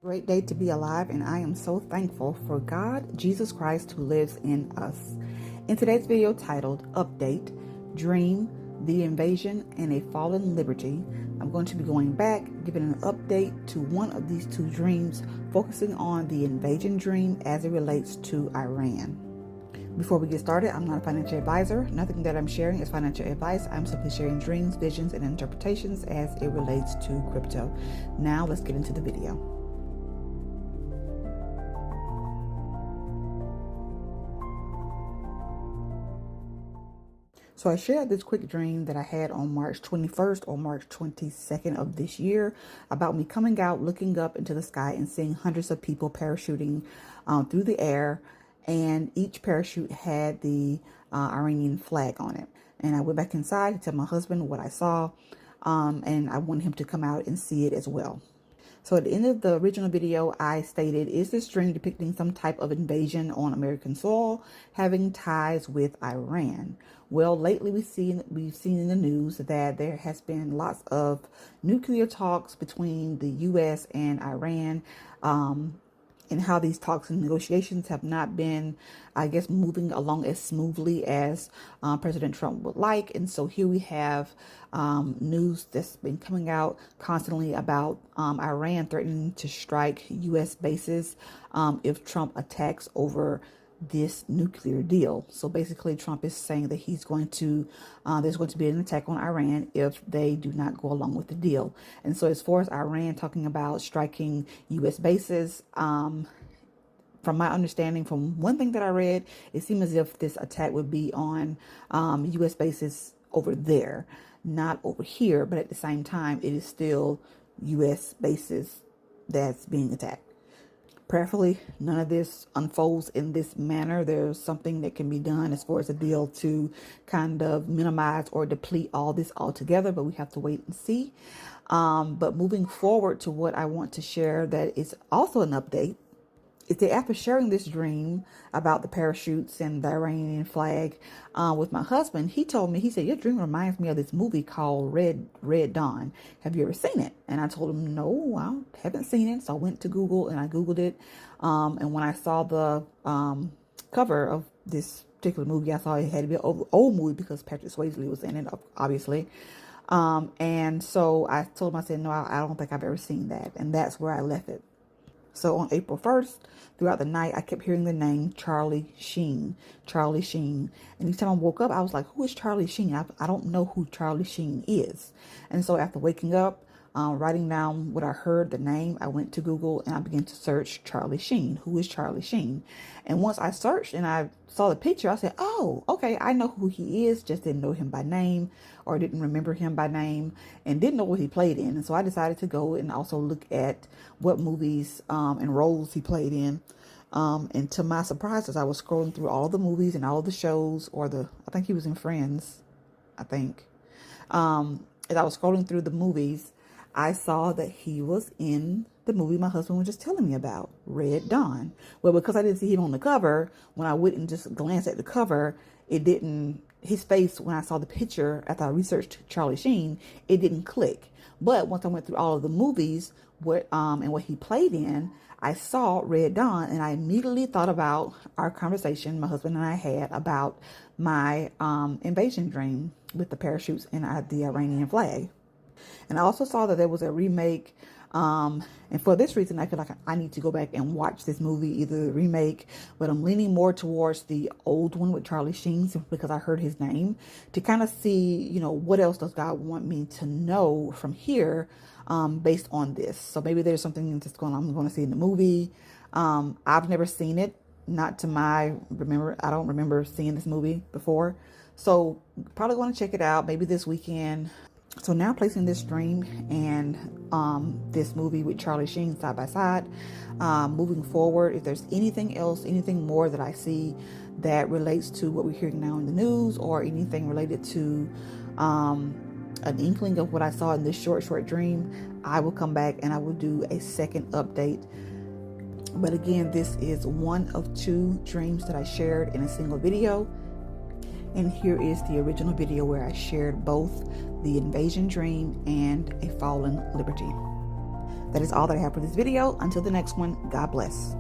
Great day to be alive, and I am so thankful for God, Jesus Christ, who lives in us. In today's video titled Update, Dream, the Invasion, and a Fallen Liberty, I'm going to be going back, giving an update to one of these two dreams, focusing on the invasion dream as it relates to Iran. Before we get started, I'm not a financial advisor. Nothing that I'm sharing is financial advice. I'm simply sharing dreams, visions, and interpretations as it relates to crypto. Now let's get into the video. So I shared this quick dream that I had on March 21st or March 22nd of this year about me coming out, looking up into the sky and seeing hundreds of people parachuting through the air. And each parachute had the Iranian flag on it. And I went back inside to tell my husband what I saw. And I wanted him to come out and see it as well. So at the end of the original video, I stated, is this dream depicting some type of invasion on American soil having ties with Iran? Well, lately we've seen in the news that there has been lots of nuclear talks between the U.S. and Iran, and how these talks and negotiations have not been, I guess, moving along as smoothly as President Trump would like. And so here we have news that's been coming out constantly about Iran threatening to strike U.S. bases if Trump attacks over this nuclear deal. So basically Trump is saying that he's going to there's going to be an attack on Iran if they do not go along with the deal. And so as far as Iran talking about striking U.S. bases, from my understanding, from one thing that I read, it seemed as if this attack would be on U.S. bases over there, not over here, but at the same time it is still U.S. bases that's being attacked. Prayerfully, none of this unfolds in this manner. There's something that can be done as far as a deal to kind of minimize or deplete all this altogether, but we have to wait and see. But moving forward to what I want to share that is also an update, is that after sharing this dream about the parachutes and the Iranian flag with my husband, he told me, he said, your dream reminds me of this movie called Red Dawn. Have you ever seen it? And I told him, no, I haven't seen it. So I went to Google and I Googled it. And when I saw the cover of this particular movie, I thought it had to be an old movie because Patrick Swayze was in it, obviously. And so I told him, I said, no, I don't think I've ever seen that. And that's where I left it. So on April 1st, throughout the night, I kept hearing the name Charlie Sheen, Charlie Sheen. And each time I woke up, I was like, who is Charlie Sheen? I don't know who Charlie Sheen is. And so after waking up, writing down what I heard, the name, I went to Google and I began to search Charlie Sheen. Who is Charlie Sheen? And once I searched and I saw the picture, I said, oh, okay, I know who he is, just didn't know him by name or didn't remember him by name and didn't know what he played in. And so I decided to go and also look at what movies and roles he played in. And to my surprise, as I was scrolling through all the movies and all the shows, I think he was in Friends, I think. As I was scrolling through the movies, I saw that he was in the movie my husband was just telling me about, Red Dawn. Well, because I didn't see him on the cover, when I went and just glanced at the cover, his face, when I saw the picture, after I researched Charlie Sheen, it didn't click. But once I went through all of the movies, and what he played in, I saw Red Dawn, and I immediately thought about our conversation my husband and I had about my invasion dream with the parachutes and the Iranian flag. And I also saw that there was a remake. And for this reason, I feel like I need to go back and watch this movie, either the remake, but I'm leaning more towards the old one with Charlie Sheen because I heard his name, to kind of see, what else does God want me to know from here based on this. So maybe there's something that's I'm going to see in the movie. I've never seen it. Not to my I don't remember seeing this movie before. So probably going to check it out maybe this weekend. So now placing this dream and this movie with Charlie Sheen side by side, moving forward, if there's anything else, anything more that I see that relates to what we're hearing now in the news, or anything related to an inkling of what I saw in this short dream, I will come back and I will do a second update. But again, this is one of two dreams that I shared in a single video. And here is the original video where I shared both the invasion dream and a fallen liberty. That is all that I have for this video. Until the next one, God bless.